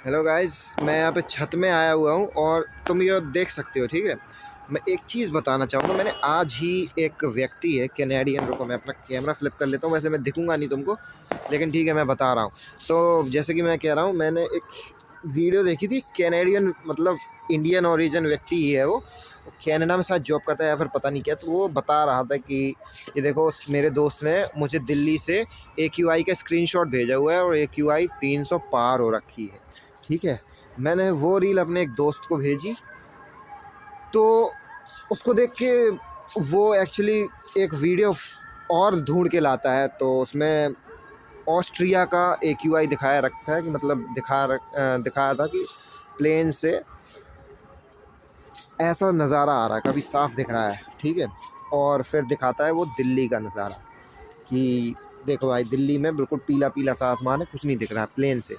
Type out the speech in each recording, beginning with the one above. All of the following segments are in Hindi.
हेलो गाइस, मैं यहाँ पे छत में आया हुआ हूँ और तुम ये देख सकते हो। ठीक है, मैं एक चीज़ बताना चाहूँगा। मैंने आज ही एक व्यक्ति है कैनेडियन, रुको मैं अपना कैमरा फ्लिप कर लेता हूँ। वैसे मैं दिखूंगा नहीं तुमको, लेकिन ठीक है मैं बता रहा हूँ। तो जैसे कि मैं कह रहा हूँ, मैंने एक वीडियो देखी थी। कैनेडियन मतलब इंडियन ओरिजिन व्यक्ति ही है वो कनाडा में शायद जॉब करता है या फिर पता नहीं क्या। तो वो बता रहा था कि ये देखो, मेरे दोस्त ने मुझे दिल्ली से AQI का स्क्रीनशॉट भेजा हुआ है और AQI 300 पार हो रखी है। ठीक है, मैंने वो रील अपने एक दोस्त को भेजी, तो उसको देख के वो एक्चुअली एक वीडियो और ढूंढ के लाता है। तो उसमें ऑस्ट्रिया का AQI दिखाया रखता है कि मतलब दिखाया था कि प्लेन से ऐसा नज़ारा आ रहा है, कभी साफ दिख रहा है। ठीक है, और फिर दिखाता है वो दिल्ली का नज़ारा कि देखो भाई, दिल्ली में बिल्कुल पीला पीला सा आसमान है, कुछ नहीं दिख रहा है प्लेन से।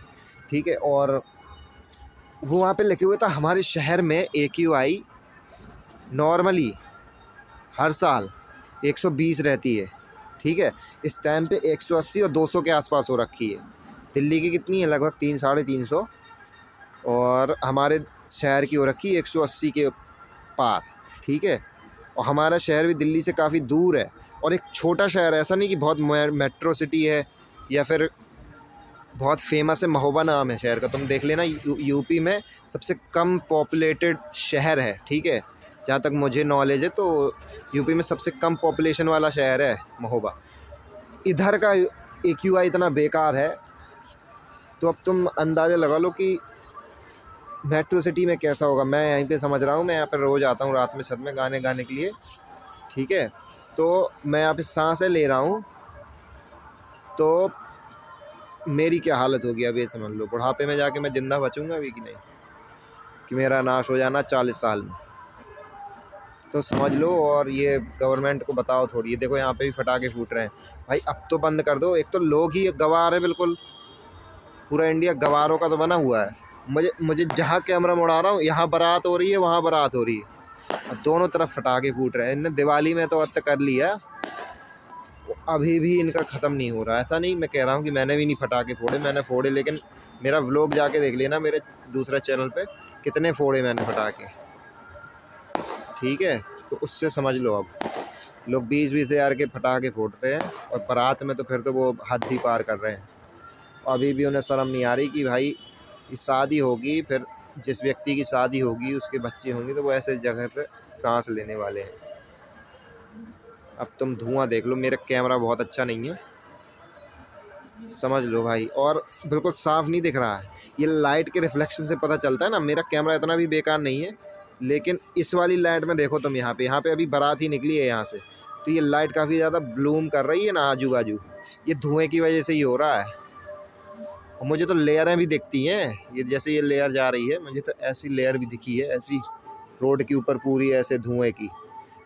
ठीक है, और वो वहाँ पे लिखे हुए था हमारे शहर में AQI नॉर्मली हर साल 120 रहती है। ठीक है, इस टाइम पे 180 और 200 के आसपास हो रखी है। दिल्ली की कितनी है, लगभग 300-350, और हमारे शहर की हो रखी है 180 के पार। ठीक है, और हमारा शहर भी दिल्ली से काफ़ी दूर है और एक छोटा शहर है। ऐसा नहीं कि बहुत मेट्रो सिटी है या फिर बहुत फेमस है। महोबा नाम है शहर का, तुम देख लेना। यूपी में सबसे कम पॉपुलेटेड शहर है। ठीक है, जहाँ तक मुझे नॉलेज है तो यूपी में सबसे कम पॉपुलेशन वाला शहर है महोबा। इधर का AQI इतना बेकार है, तो अब तुम अंदाज़ा लगा लो कि मेट्रो सिटी में कैसा होगा। मैं यहीं पे समझ रहा हूँ, मैं यहाँ पर रोज़ आता हूँ रात में छत में गाने गाने के लिए। ठीक है, तो मैं यहाँ पे सांसें ले रहा हूँ, तो मेरी क्या हालत होगी अब ये समझ लो। बुढ़ापे में जाके मैं ज़िंदा बचूंगा अभी कि नहीं, कि मेरा नाश हो जाना 40 साल में, तो समझ लो। और ये गवर्नमेंट को बताओ थोड़ी। ये देखो यहाँ पे भी पटाखे फूट रहे हैं भाई, अब तो बंद कर दो। एक तो लोग ही गवार है बिल्कुल, पूरा इंडिया गवारों का तो बना हुआ है। मुझे मुझे जहाँ कैमरा मुड़ा रहा हूँ, यहाँ बारात हो रही है, वहाँ बारात हो रही है, और दोनों तरफ पटाखे फूट रहे हैं। इनने दिवाली में तो अब तक कर लिया, अभी भी इनका ख़त्म नहीं हो रहा। ऐसा नहीं मैं कह रहा हूँ कि मैंने भी नहीं पटाखे फोड़े, मैंने फोड़े, लेकिन मेरा व्लॉग जाके देख लेना मेरे दूसरे चैनल पे, कितने फोड़े मैंने पटाखे। ठीक है, तो उससे समझ लो। अब लोग 20-20 हज़ार के पटाखे फोड़ रहे हैं और बारात में तो फिर तो वो हद ही पार कर रहे हैं। अभी भी उन्हें शर्म नहीं आ रही कि भाई शादी होगी, फिर जिस व्यक्ति की शादी होगी उसके बच्चे होंगे, तो वो ऐसे जगह पे सांस लेने वाले हैं। अब तुम धुआं देख लो, मेरा कैमरा बहुत अच्छा नहीं है, समझ लो भाई। और बिल्कुल साफ नहीं दिख रहा है, ये लाइट के रिफ्लेक्शन से पता चलता है ना। मेरा कैमरा इतना भी बेकार नहीं है, लेकिन इस वाली लाइट में देखो तुम, यहाँ पे अभी बारात ही निकली है यहाँ से, तो ये लाइट काफ़ी ज़्यादा ब्लूम कर रही है ना आजू बाजू। ये धुएं की वजह से ही हो रहा है। और मुझे तो लेयरें भी दिखती हैं, ये जैसे ये लेयर जा रही है, मुझे तो ऐसी लेयर भी दिखी है, ऐसी रोड के ऊपर पूरी ऐसे धुएँ की।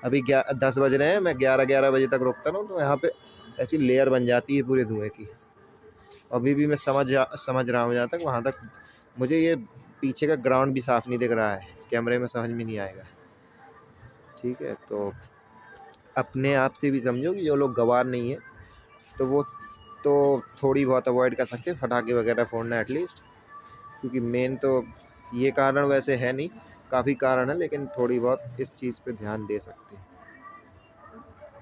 अभी 10 बज रहे हैं, मैं 11 बजे तक रुकता हूँ, तो यहाँ पे ऐसी लेयर बन जाती है पूरे धुएँ की। अभी भी मैं समझ रहा हूँ जहाँ तक, वहाँ तक मुझे ये पीछे का ग्राउंड भी साफ़ नहीं दिख रहा है, कैमरे में समझ में नहीं आएगा। ठीक है, तो अपने आप से भी समझो कि जो लोग गवार नहीं है, तो वो तो थोड़ी बहुत अवॉइड कर सकते हैं पटाखे वगैरह फोड़ना एटलीस्ट, क्योंकि मेन तो ये कारण वैसे है नहीं, काफ़ी कारण है, लेकिन थोड़ी बहुत इस चीज़ पे ध्यान दे सकते हैं।